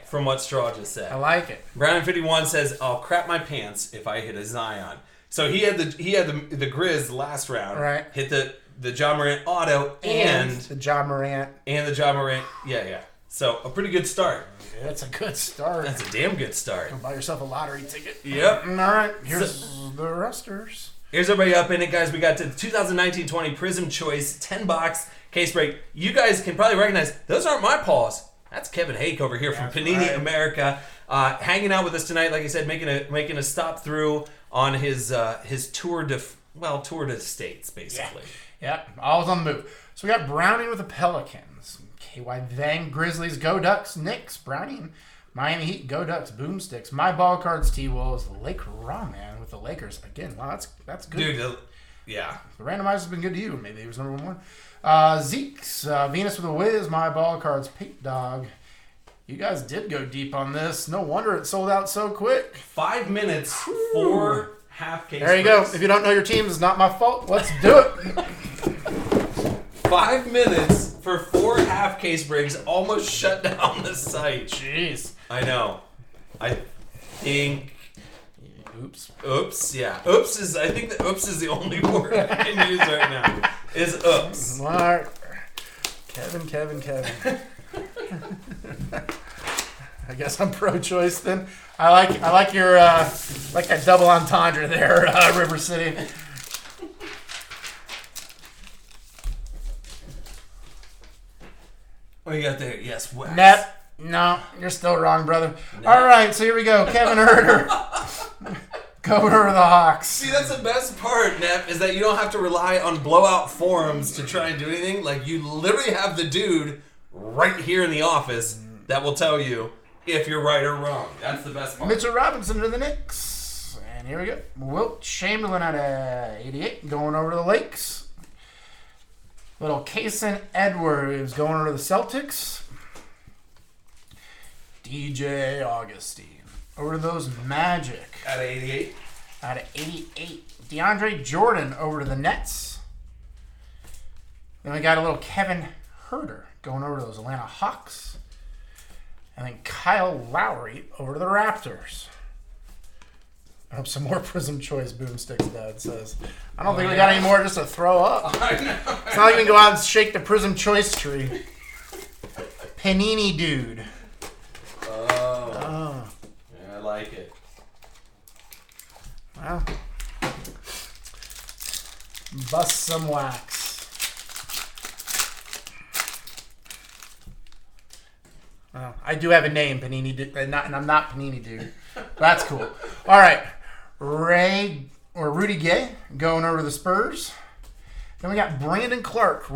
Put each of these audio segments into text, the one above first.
from what Straw just said. I like it. Brandon51 says, "I'll crap my pants if I hit a Zion." So he had the Grizz last round. Right. Hit the Ja Morant auto and the Ja Morant. And the Ja Morant. Yeah. So a pretty good start. Yeah, that's a good start. That's a damn good start. Go buy yourself a lottery ticket. Yep. All right. Here's the resters. Here's everybody up in it, guys. We got to the 2019-20 Prizm Choice 10-box case break. You guys can probably recognize those aren't my paws. That's Kevin Hake over here from Panini America, hanging out with us tonight. Like I said, making a stop through on his tour to states, basically. Yep, always on the move. So we got Browning with the Pelicans, KY Vang, Grizzlies, Go Ducks, Knicks, Browning, Miami Heat, Go Ducks, Boomsticks, My Ball Cards, T-Wolves, Lake Rawman with the Lakers. Again, wow, that's good. Dude, yeah. The randomizer's been good to you. Maybe he was number one. Zeke's, Venus with a Wiz, My Ball Cards, Pink Dog. You guys did go deep on this. No wonder it sold out so quick. 5 minutes, 4 half case There you breaks. go. If you don't know your teams, it's not my fault. Let's do it. 5 minutes for 4 half case breaks almost shut down the site. Jeez. I know. I think... Oops. Yeah. Oops is... I think that oops is the only word I can use right now. Is oops. Smart. Kevin. I guess I'm pro-choice then. I like your like that double entendre there, River City. What you got there? Yes, wax. Nep. No, you're still wrong, brother. Nep. All right, so here we go. Kevin Herter. Going over the Hawks. See, that's the best part, Nep, is that you don't have to rely on blowout forums to try and do anything. Like, you literally have the dude right here in the office that will tell you if you're right or wrong. That's the best part. Mitchell Robinson to the Knicks. And here we go. Wilt Chamberlain at 88, going over to the Lakes. Little Kaysen Edwards going over to the Celtics. DJ Augustine over to those Magic. At 88. Out of 88. DeAndre Jordan over to the Nets. Then we got a little Kevin Herter going over to those Atlanta Hawks. And then Kyle Lowry over to the Raptors. I hope some more Prizm Choice Boomsticks, Dad says. I don't think we got any more just to throw up. I know. It's not like we can go out and shake the Prizm Choice tree. Panini Dude. Oh. Yeah, I like it. Well, bust some wax. Well, I do have a name, Panini Dude, and I'm not Panini Dude. That's cool. All right, Rudy Gay going over to the Spurs. Then we got Brandon Clark,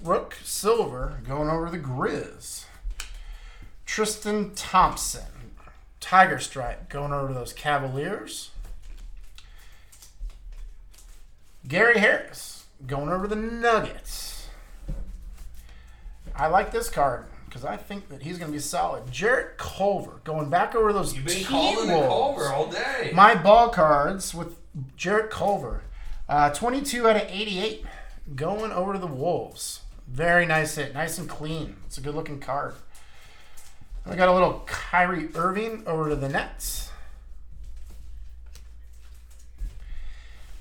Rook Silver going over to the Grizz. Tristan Thompson, Tiger Stripe going over to those Cavaliers. Gary Harris going over to the Nuggets. I like this card because I think that he's going to be solid. Jarrett Culver going back over to those You've been calling the Culver all day. My ball cards with Jarrett Culver. 22 out of 88 going over to the Wolves. Very nice hit. Nice and clean. It's a good looking card. We got a little Kyrie Irving over to the Nets.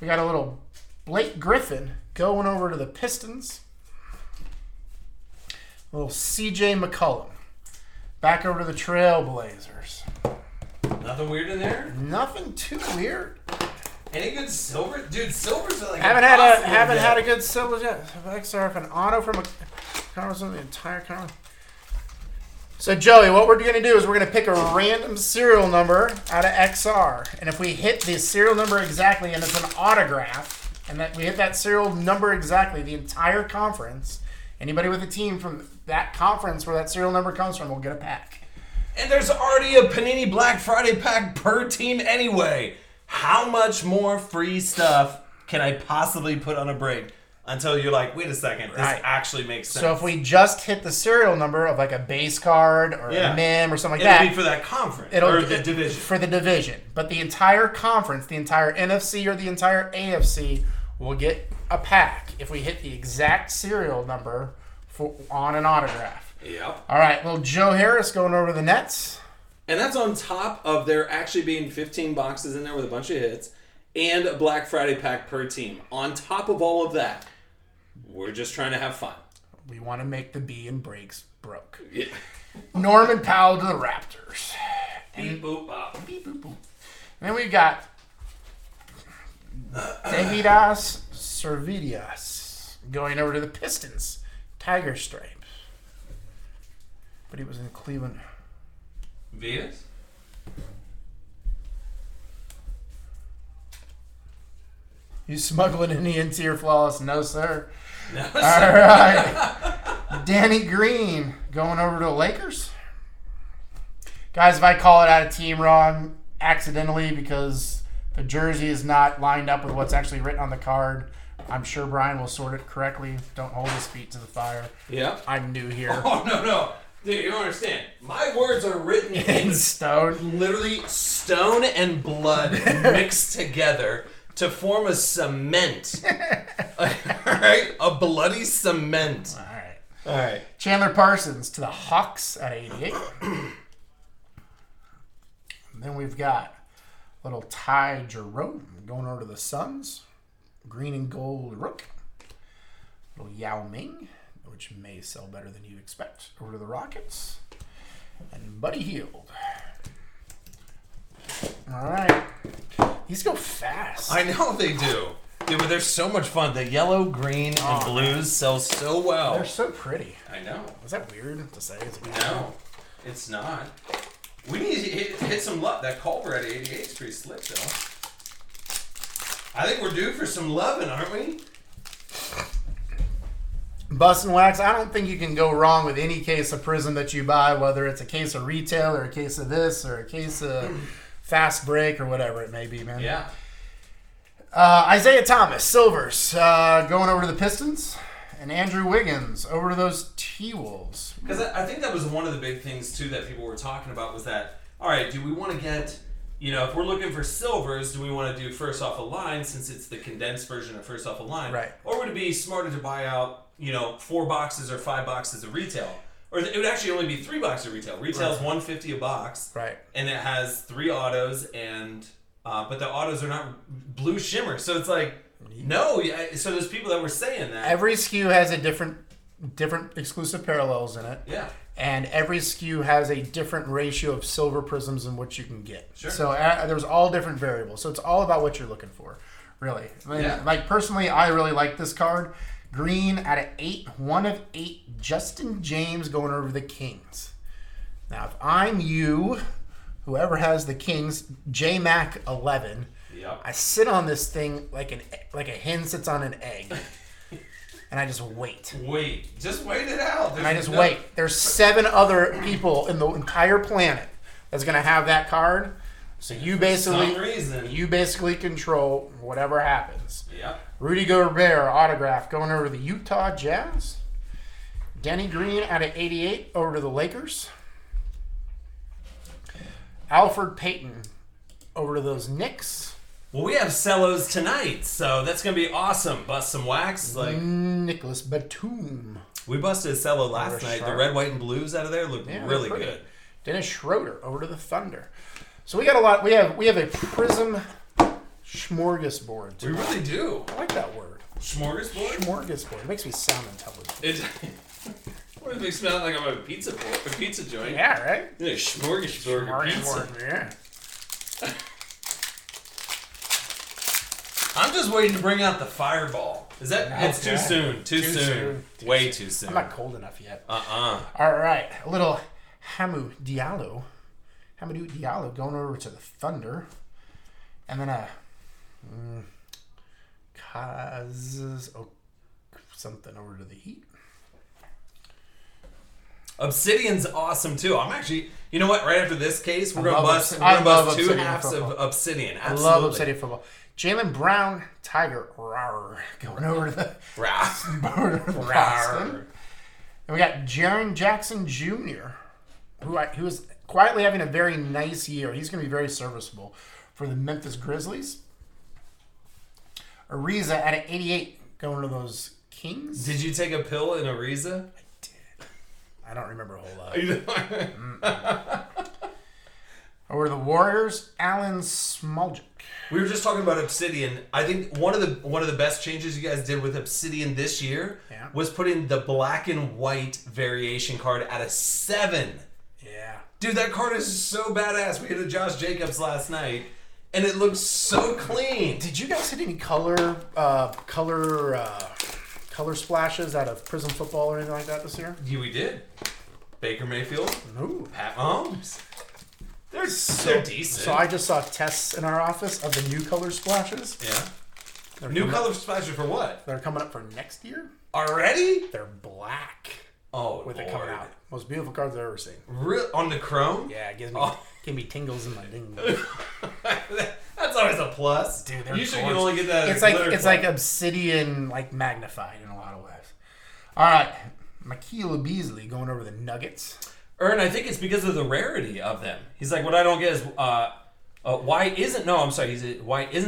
We got a little Blake Griffin going over to the Pistons. A little CJ McCollum back over to the Trailblazers. Nothing weird in there? Nothing too weird. Any good silver? Dude, silver's like Haven't had a good silver yet. XRF an auto from a Congress on the entire conference. So, Joey, what we're going to do is we're going to pick a random serial number out of XR. And if we hit the serial number exactly and it's an autograph, and that we hit that serial number exactly the entire conference, anybody with a team from that conference where that serial number comes from will get a pack. And there's already a Panini Black Friday pack per team anyway. How much more free stuff can I possibly put on a break? Until you're like, wait a second, this actually makes sense. So if we just hit the serial number of like a base card or a MIM or something like that. It'll be for that conference or the division. For the division. But the entire conference, the entire NFC or the entire AFC will get a pack if we hit the exact serial number on an autograph. Yep. All right, little Joe Harris going over the Nets. And that's on top of there actually being 15 boxes in there with a bunch of hits and a Black Friday pack per team. On top of all of that, we're just trying to have fun. We want to make the B and breaks broke. Yeah. Norman Powell to the Raptors. Beep, boop, bop. Beep, boop, boop. And then we've got Davidas Servidias going over to the Pistons. Tiger Stripe. But he was in Cleveland. Venus? You smuggling any into your flawless? No, sir. No, All right. Danny Green going over to the Lakers. Guys, if I call it out of team wrong accidentally because the jersey is not lined up with what's actually written on the card, I'm sure Brian will sort it correctly. Don't hold his feet to the fire. Yeah. I'm new here. Oh, no. Dude, you don't understand. My words are written In stone. Literally stone and blood mixed together to form a cement. Alright? A bloody cement. Alright. Chandler Parsons to the Hawks at 88. And then we've got little Ty Jerome going over to the Suns. Green and gold rook. Little Yao Ming, which may sell better than you expect, over to the Rockets. And Buddy Hield. All right. These go fast. I know they do. Dude, but they're so much fun. The yellow, green, and blues sell so well. They're so pretty. I know. Is that weird to say? No, it's not. We need to hit some love. That Culver at 88 is pretty slick, though. I think we're due for some loving, aren't we? Bust and wax. I don't think you can go wrong with any case of Prizm that you buy, whether it's a case of retail or a case of this or a case of fast break or whatever it may be, man. Yeah. Isaiah Thomas, Silvers, going over to the Pistons. And Andrew Wiggins over to those T-Wolves. Because I think that was one of the big things, too, that people were talking about was that, all right, do we want to get, if we're looking for silvers, do we want to do first off a line since it's the condensed version of first off a line? Right. Or would it be smarter to buy out, 4 boxes or 5 boxes of retail? Or it would actually only be 3 boxes of retail. Retail's $150 a box. Right. And it has 3 autos and but the autos are not blue shimmer. So it's like, no. So there's people that were saying that. Every SKU has a different exclusive parallels in it. Yeah. And every SKU has a different ratio of silver prisms in which you can get. Sure. So there's all different variables. So it's all about what you're looking for, really. Yeah. Like personally, I really like this card. Green out of 8, 1 of 8. Justin James going over the Kings. Now, if I'm you, whoever has the Kings, J-Mac 11. Yep. I sit on this thing like a hen sits on an egg. And I just wait. Just wait it out. And I just wait. There's 7 other people in the entire planet that's going to have that card. So you basically control whatever happens. Yeah. Rudy Gobert autograph going over to the Utah Jazz. Denny Green out of 88 over to the Lakers. Alfred Payton over to those Knicks. Well, we have cellos tonight, so that's going to be awesome. Bust some wax. Nicholas Batum. We busted a cello last night. The red, white, and blues out of there looked really good. Dennis Schroeder over to the Thunder. So we got a lot. We have a Prizm smorgasbord too. We really do. I like that word. Smorgasbord? Smorgasbord. It makes me sound intelligent. What does it sound like? I'm a pizza joint. Yeah, right? Yeah, smorgasbord pizza. Yeah. I'm just waiting to bring out the fireball. Is that? It's too soon. Too soon. Way too soon. I'm not cold enough yet. All right. A little Hamidou Diallo going over to the Thunder. And then something over to the Heat. Obsidian's awesome too. I'm actually, you know what? Right after this case, we're gonna bust 2 halves of Obsidian. Absolutely. I love Obsidian football. Jaylen Brown, Tiger, going over to the Boston. And we got Jaren Jackson Jr., who is quietly having a very nice year. He's going to be very serviceable for the Memphis Grizzlies. Ariza at an 88 going to those Kings. Did you take a pill in Ariza? I did. I don't remember a whole lot. Over the Warriors, Alan Smoljic. We were just talking about Obsidian. I think one of the best changes you guys did with Obsidian this year was putting the black and white variation card at a 7. Yeah. Dude, that card is so badass. We hit a Josh Jacobs last night, and it looks so clean. Did you guys hit any color splashes out of Prizm football or anything like that this year? Yeah, we did. Baker Mayfield. No. Pat Mahomes. They're decent. So I just saw tests in our office of the new color splashes. Yeah. New color splashes for what? They're coming up for next year. Already? They're black. Oh, with Lord. it coming out. Most beautiful cards I've ever seen. On the chrome? Yeah, it gives me tingles in my ding. That's always a plus. Dude, they're usually you only get that. It's like Obsidian, like magnified in a lot of ways. All right, Makila Beasley going over the Nuggets. Ern, I think it's because of the rarity of them. He's like, what I don't get is why isn't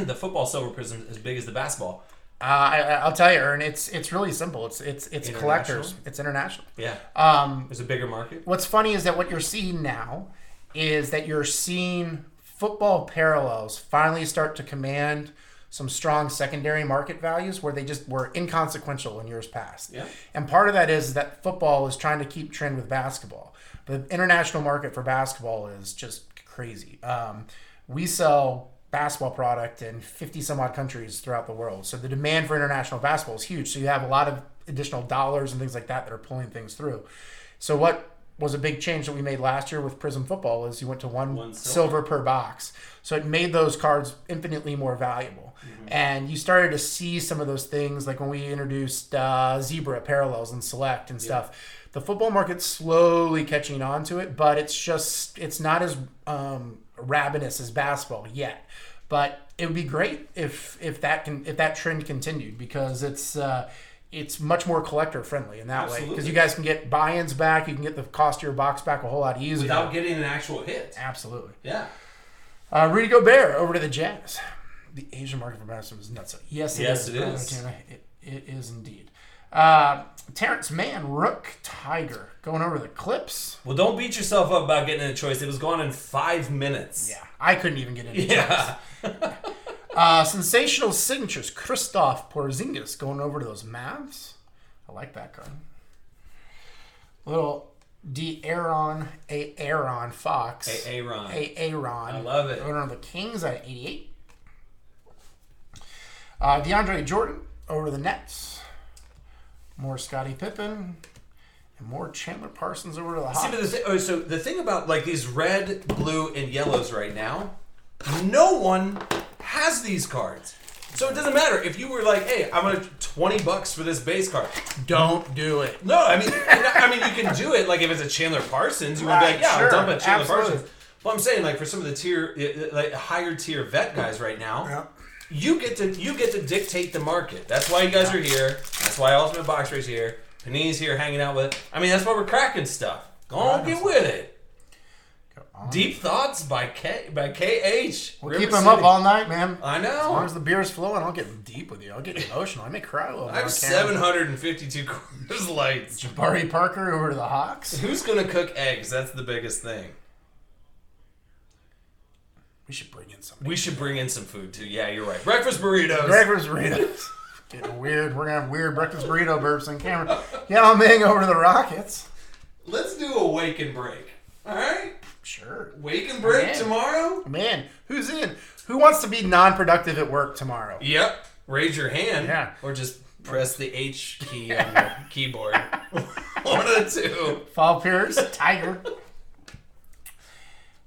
the football silver prism as big as the basketball? I'll tell you, Ern, it's really simple. It's collectors. It's international. Yeah. There's a bigger market. What's funny is that what you're seeing now is that you're seeing football parallels finally start to command some strong secondary market values where they just were inconsequential in years past. Yeah. And part of that is that football is trying to keep trend with basketball. The international market for basketball is just crazy. We sell basketball product in 50 some odd countries throughout the world. So the demand for international basketball is huge. So you have a lot of additional dollars and things like that are pulling things through. So what was a big change that we made last year with Prizm Football is you went to one silver per box. So it made those cards infinitely more valuable. Mm-hmm. And you started to see some of those things like when we introduced Zebra parallels and Select and stuff. The football market's slowly catching on to it, but it's not as ravenous as basketball yet. But it would be great if that trend continued because it's much more collector friendly in that way because you guys can get buy-ins back, you can get the cost of your box back a whole lot easier without getting an actual hit. Absolutely. Yeah. Rudy Gobert over to the Jazz. The Asian market for basketball is nuts. Yes, it is. It is indeed. Terrence Mann, Rook Tiger, going over the Clips. Well, don't beat yourself up about getting a choice. It was gone in 5 minutes. Yeah, I couldn't even get any choice. Sensational Signatures, Christoph Porzingis, going over to those Mavs. I like that card. Little Aaron Fox. Aaron. Aaron. I love it. Going over the Kings at 88. DeAndre Jordan over to the Nets. More Scottie Pippen, and more Chandler Parsons over to the Hawks. So the thing about like these red, blue, and yellows right now, no one has these cards. So it doesn't matter if you were like, "Hey, I'm gonna $20 for this base card." Don't do it. No, I mean you can do it. Like if it's a Chandler Parsons, you would be like, "Yeah, sure, I'll dump a Chandler Parsons." Well, I'm saying like for some of the higher tier vet guys right now. Yeah. You get to dictate the market. That's why you guys are here. That's why Ultimate Box Race here. Panini's here hanging out with. I mean, that's why we're cracking stuff. Go on, get with it. Deep Thoughts by KH. We'll keep them up all night, man. I know. As long as the beer's flowing, I'll get deep with you. I'll get emotional. I may cry a little bit. I have 752 Coors Lights. Jabari Parker over to the Hawks. Who's going to cook eggs? That's the biggest thing. We should bring in some. We should bring in some food too. Yeah, you're right. Breakfast burritos. Getting weird. We're gonna have weird breakfast burrito burps on camera. Yao Ming over to the Rockets. Let's do a wake and break. All right. Sure. Wake and break tomorrow. Man, who's in? Who wants to be non-productive at work tomorrow? Yep. Raise your hand. Yeah. Or just press the H key on your keyboard. One of the two. Paul Pierce, Tiger.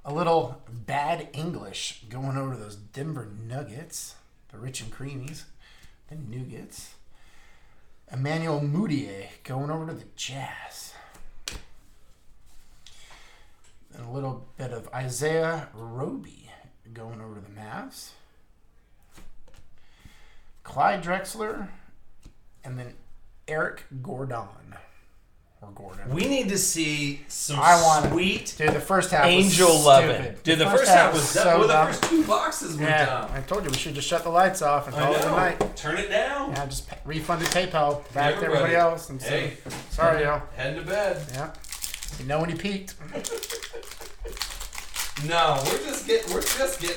A little bad English going over to those Denver Nuggets, the rich and creamies, the Nougats. Emmanuel Mudiay going over to the Jazz. And a little bit of Isaiah Roby going over to the Mavs. Clyde Drexler, and then Eric Gordon. Or Gordon. We need to see some sweet dude, the first half Angel was Lovin'. Dude, the first half was so dumb. Well, dumb. the first 2 boxes were dumb. I told you we should just shut the lights off and call it a night. Turn it down. Yeah, just refund the PayPal back to everybody else and say, sorry, yo. Heading to bed. Yeah. You know when you peaked. No, we're just getting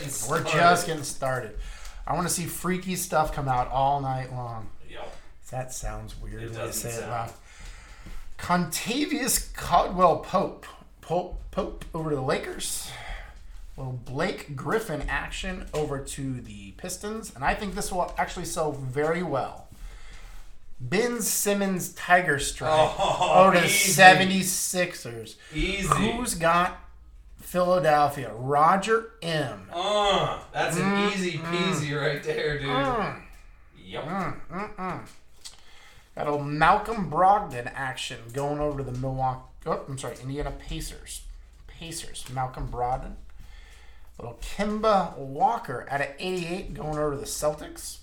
started. We're just getting started. I want to see freaky stuff come out all night long. Yep. That sounds weird when you say it sound. loud. Contavious Caldwell-Pope over to the Lakers. Little Blake Griffin action over to the Pistons. And I think this will actually sell very well. Ben Simmons Tiger Strike over to the 76ers. Easy. Who's got Philadelphia? Roger M. That's an easy peasy right there, dude. Yep. Got a Malcolm Brogdon action going over to the Indiana Pacers. Malcolm Brogdon. Little Kemba Walker at an 88 going over to the Celtics.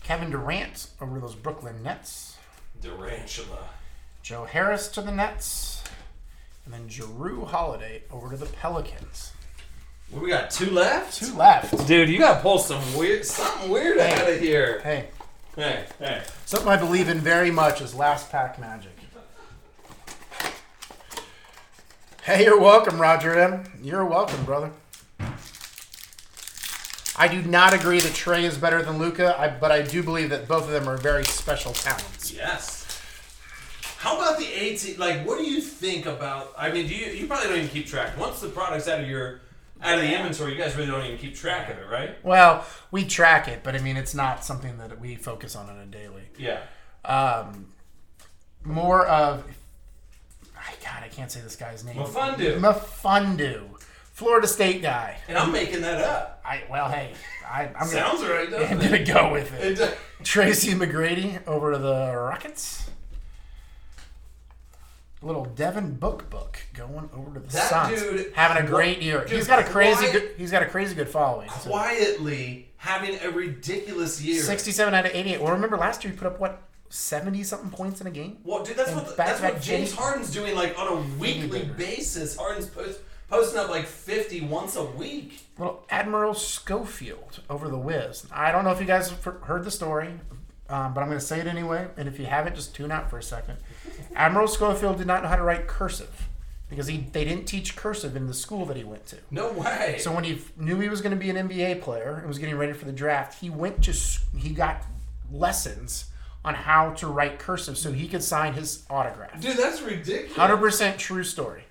Kevin Durant over to those Brooklyn Nets. Durantula. Joe Harris to the Nets. And then Jrue Holiday over to the Pelicans. What, we got 2 left? 2 left. Dude, you gotta pull something weird out of here. Hey. Hey. Something I believe in very much is last pack magic. Hey, you're welcome, Roger M. You're welcome, brother. I do not agree that Trey is better than Luka, but I do believe that both of them are very special talents. Yes. How about the 18? Like, what do you think about? I mean, you probably don't even keep track. Once the product's out of the inventory, you guys really don't even keep track of it, right? Well, we track it, but I mean, it's not something that we focus on a daily. Yeah. More of, I can't say this guy's name. Mafundu. Florida State guy. And I'm making that up. I'm Sounds right, doesn't I'm it? going to go with it. Tracy McGrady over to the Rockets. Little Devin Book going over to the Suns. Dude having a great year. He's got a crazy good following. Quietly having a ridiculous year. 67 out of 88. Well, remember last year he put up 70-something points in a game? Well, dude, that's what James Harden's doing like on a weekly basis. Harden's posting up like 50 once a week. Well, Admiral Schofield over the Wiz. I don't know if you guys have heard the story, but I'm going to say it anyway. And if you haven't, just tune out for a second. Admiral Schofield did not know how to write cursive because they didn't teach cursive in the school that he went to. No way. So when he knew he was going to be an NBA player and was getting ready for the draft, he got lessons on how to write cursive so he could sign his autograph. Dude, that's ridiculous. 100% true story.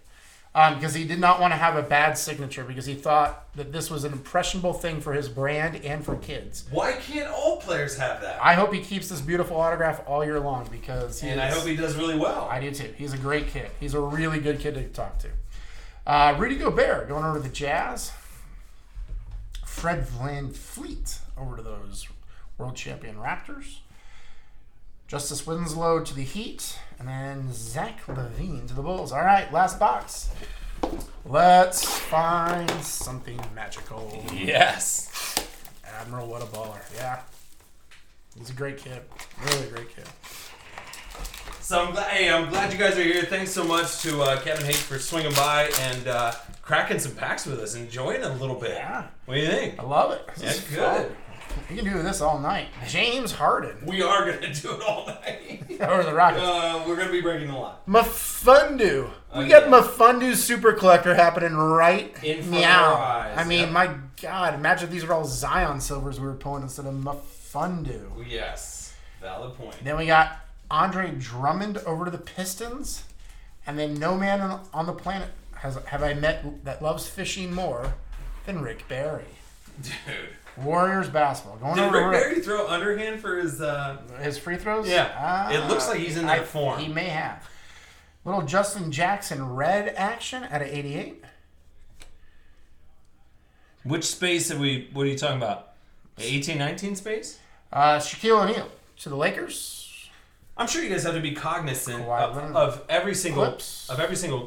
Because he did not want to have a bad signature because he thought that this was an impressionable thing for his brand and for kids. Why can't all players have that? I hope he keeps this beautiful autograph all year long because I hope he does really well. I do too. He's a great kid. He's a really good kid to talk to. Rudy Gobert going over to the Jazz. Fred VanVleet over to those world champion Raptors. Justice Winslow to the Heat. And then Zach LaVine to the Bulls. All right, last box. Let's find something magical. Yes. Admiral, what a baller. Yeah. He's a great kid. Really great kid. So I'm glad you guys are here. Thanks so much to Kevin Haight for swinging by and cracking some packs with us, enjoying it a little bit. Yeah. What do you think? I love it. Yeah, good. We can do this all night. James Harden. We are going to do it all night. Or the Rockets. We're going to be breaking the lot. Mafundu. We got Mafundu Super Collector happening right in front of our eyes. I mean, my God. Imagine if these were all Zion Silvers we were pulling instead of Mafundu. Yes. Valid point. Then we got Andre Drummond over to the Pistons. And then no man on the planet have I met that loves fishing more than Rick Barry. Dude. Warriors basketball. Did Rick Barry throw underhand for his free throws? Yeah. It looks like he's in that form. He may have. Little Justin Jackson red action at an 88. Which space what are you talking about? 18-19 space? Shaquille O'Neal to the Lakers. I'm sure you guys have to be cognizant of every single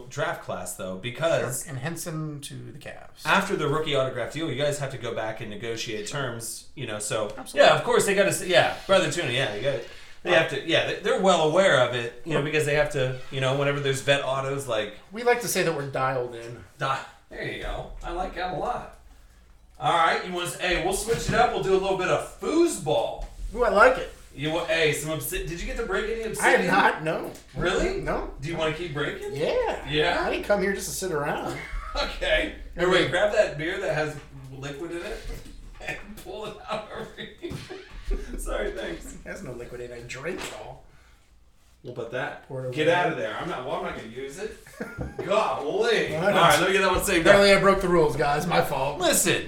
draft class, though, because and Henson to the Cavs. After the rookie autograph deal, you guys have to go back and negotiate terms. So absolutely. Yeah, of course they got to. Yeah, brother Tuna. Yeah, they have to. Yeah, they're well aware of it. Because they have to. Whenever there's vet autos, like we like to say that we're dialed in. There you go. I like that a lot. All right, we'll switch it up. We'll do a little bit of foosball. Ooh, I like it. Hey, some Obsidian. Did you get to break any I Obsidian? have not. No. Really? No. Do you want to keep breaking? Yeah. Yeah? I didn't come here just to sit around. Okay. Here, wait. Grab that beer that has liquid in it and pull it out over here. Sorry, thanks. There's no liquid in it. I drink it all. What about that? Pour it over Get there. out of there. I'm not going to use it. Golly. All right, let me get that one saved up. Apparently I broke the rules, guys. My fault. Listen.